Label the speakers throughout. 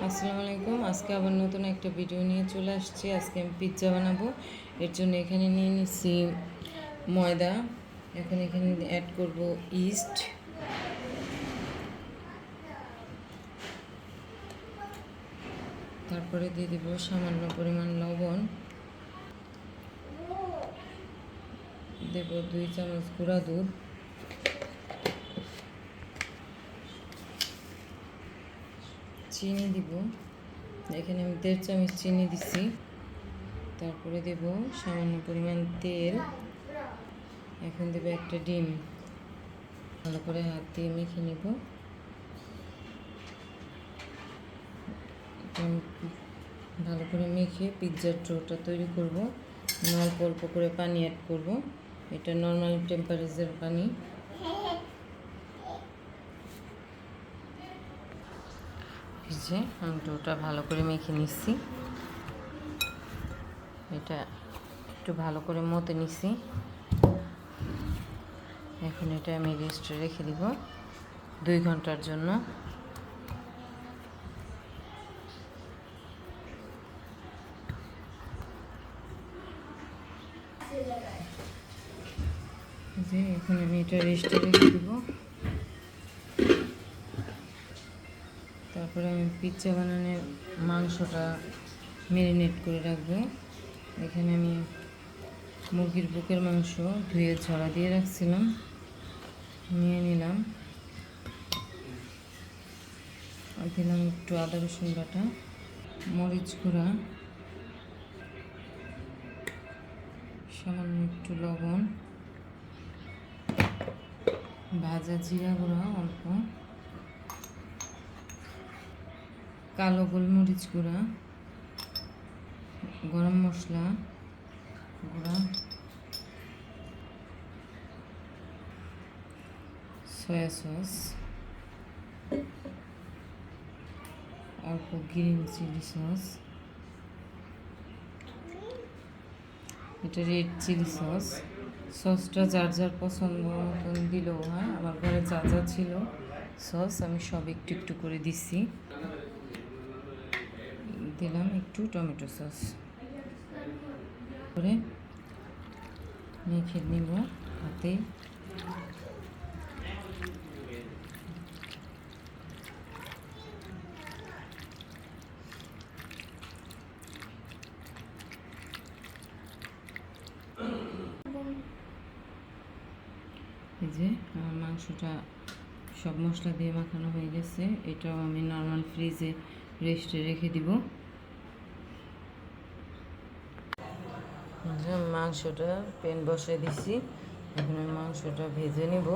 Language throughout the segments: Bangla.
Speaker 1: আসসালামু আলাইকুম। আজকে আবার নতুন একটা ভিডিও নিয়ে চলে আসছি। আজকে আমি পিৎজা বানাবো। এর জন্য এখানে নিয়ে নিচ্ছি ময়দা। এখন এখানে অ্যাড করব ইস্ট, তারপরে দিয়ে দেব সামান্য পরিমাণ লবণ, দেব 2 চামচ গুঁড়া দুধ, চিনি দিব। এখানে আমি 1.5 চামচ চিনি দিচ্ছি। তারপরে দেব সামান্য পরিমাণ তেল। এখন দেব একটা ডিম। ভালো করে হাত দিয়ে মেখে নেব। ভালো করে মেখে পিৎজার ডোটা তৈরি করব। অল্প অল্প করে পানি অ্যাড করব। এটা নর্মাল টেম্পারেচার পানি। যে আমি ডোটা ভালো করে মেখে নিচ্ছি। এটা একটু ভালো করে মতে নিচ্ছি। এখন এটা আমি রেস্টে রেখে দিব 2 ঘন্টার জন্য। যে এখন আমি এটা রেস্টে রেখে দিব। তারপরে আমি পিৎজা বানানোর মাংসটা ম্যারিনেট করে রাখবো। এখানে আমি মুরগির বুকের মাংস ধুয়ে ঝরা দিয়ে রাখছিলাম, নিয়ে নিলাম। আর দিলাম একটু আদা রসুন বাটা, মরিচ গুঁড়া, সামান্য একটু লবণ, ভাজা জিরা গুঁড়া অল্প, কালো গোলমরিচ গুঁড়া, গরম মশলা গুঁড়া, সয়া সস, অল্প গ্রিন চিলি সস, এটা রেড চিলি সস। সসটা যার যার পছন্দ মতন দিলেও হয়। আমার ঘরে যা যা ছিল সস আমি সব একটু একটু করে দিচ্ছি। দিলাম একটু টমেটো সস, করে মেখে নিব হাতে। এই যে আমার মাংসটা সব মশলা দিয়ে মাখানো হয়ে গেছে। এটাও আমি নর্মাল ফ্রিজে রেস্টে রেখে দিব। মাংসটা প্যান বসিয়ে দিছি। এখন আমি মাংসটা ভেজে নিব।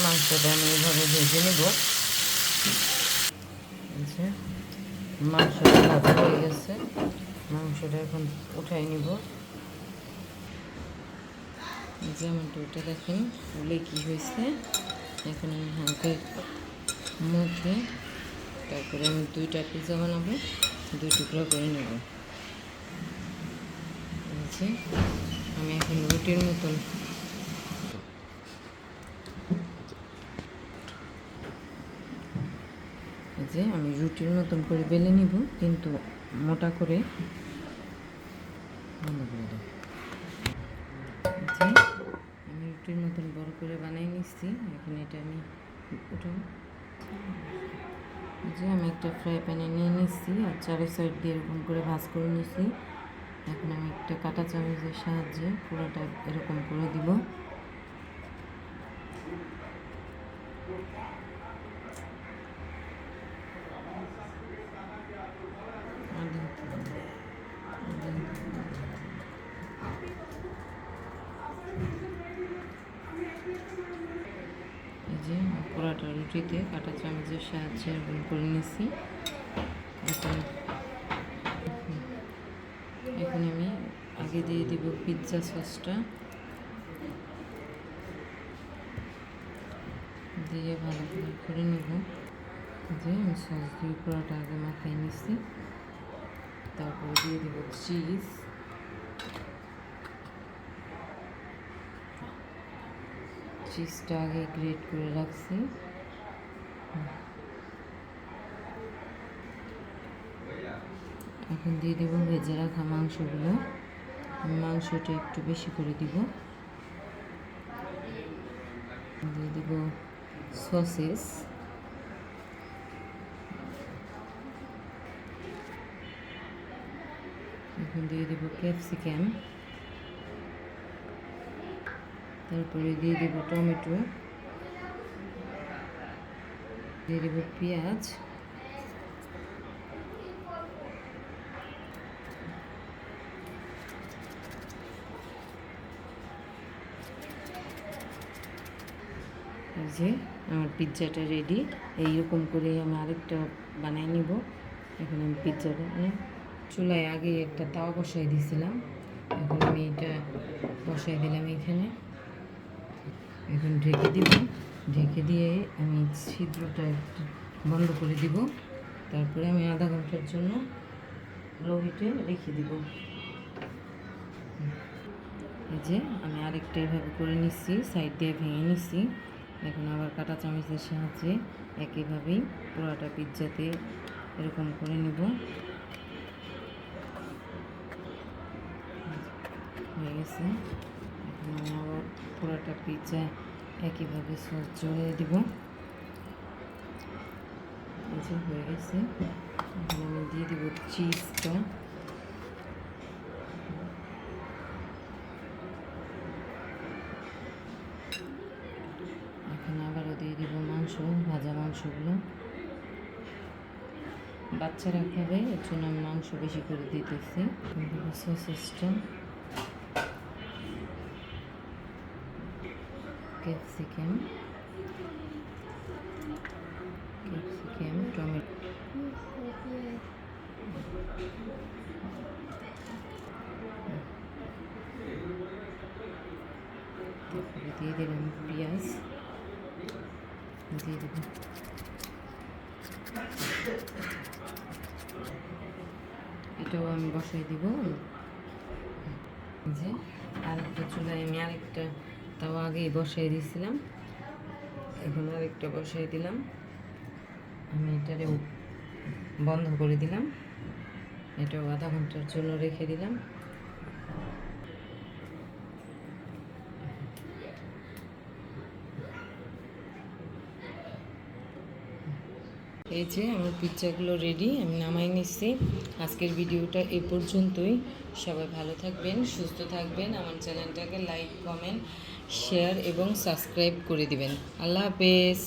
Speaker 1: মাংসটা আমি এইভাবে ভেজে নেব। মাংসটা ভাজা হয়ে গেছে। মাংসটা এখন উঠাই নিব। যেমন ওটা দেখেন বলে কী হয়েছে। এখন আমি হালকা মুখে, তারপরে আমি 2টা পিৎজা বানাবো, 2 টুকরা করে নেব। আমি এখন রুটির মতন আমি রুটির মতন করে বেলে নিব, কিন্তু মোটা করে। আমি রুটির মতন বড় করে বানিয়ে নিচ্ছি। এখন এটা আমি উঠাবো। আমি একটা ফ্রাই প্যানে নিয়ে নিচ্ছি আর 4 সাইড দিয়ে এরকম করে ভাজ করে নিচ্ছি। এখন আমি একটা কাঁটা চামচের সাহায্যে পুরোটা এরকম করে দিব। এই যে পুরোটা রুটিতে কাঁটা চামচের সাহায্যে এরকম করে নিচ্ছি। এখন আমি আগে দিয়ে দিব পিৎজা সসটা, দিয়ে ভালো করে নেব। যে আমি সস দিয়ে পুরোটা আগে মাখিয়ে নিচ্ছি। তারপরে দিয়ে দেবো চিজ, চিজটা আগে গ্রেট করে রাখছি। এখন দিয়ে দেবো ভেজে রাখা মাংসগুলো। মাংসটা একটু বেশি করে দিব। দিয়ে দিব সসেস, এখন দিয়ে দেবো ক্যাপসিকাম, তারপরে দিয়ে দেবো টমেটো, দিয়ে দেবো পেঁয়াজ, এই যে আমার পিৎজাটা রেডি। এইরকম করে আমি আরেকটা বানিয়ে নিব। এখন আমি পিৎজাটা চুলায় আগে একটা তাওয়া বসাই দিয়েছিলাম, এখন আমি এটা বসাই দিলাম এখানে। এখন ঢেকে দিব, ঢেকে দিয়ে আমি ছিদ্রটা একটু বন্ধ করে দিব। তারপরে আমি আধা ঘন্টার জন্য লো হিটে রেখে দিব। এই যে আমি আরেকটা এভাবে করে নিচ্ছি, সাইড দিয়ে ভেঙে নিচ্ছি। এখন আবার কাঁটা চামচের সাহায্যে একইভাবেই পুরোটা পিৎজাতে এরকম করে নিব। হয়ে গেছে। এখন আমি আবার পুরোটা পিৎজা একইভাবে সস জড়িয়ে দিব। এই যে হয়ে গেছে। এখন আমি দিয়ে দিব চিজটা। এখন আবারও দিয়ে দিব মাংস, ভাজা মাংসগুলো। বাচ্চারা খাবে, এর জন্য আমি মাংস বেশি করে দিতেছি। সসেসটা, ক্যাপসিকাম, টমেটো, তারপরে দিয়ে দিলাম পেঁয়াজ, দিয়ে দেব এটাও আমি বসাই দিব। যে আরেকটা চুলায় আমি আরেকটা তাও আগেই বসাই দিয়েছিলাম, এখন আরেকটা বসাই দিলাম। আমি এটারে বন্ধ করে দিলাম, এটাও আধা ঘন্টার জন্য রেখে দিলাম। এই যে আমার পিৎজাগুলো রেডি, আমি নামাই নিচ্ছি। আজকের ভিডিওটা এ পর্যন্তই। সবাই ভালো থাকবেন, সুস্থ থাকবেন। আমার চ্যানেলটাকে লাইক, কমেন্ট, শেয়ার এবং সাবস্ক্রাইব করে দিবেন। আল্লাহ হাফেজ।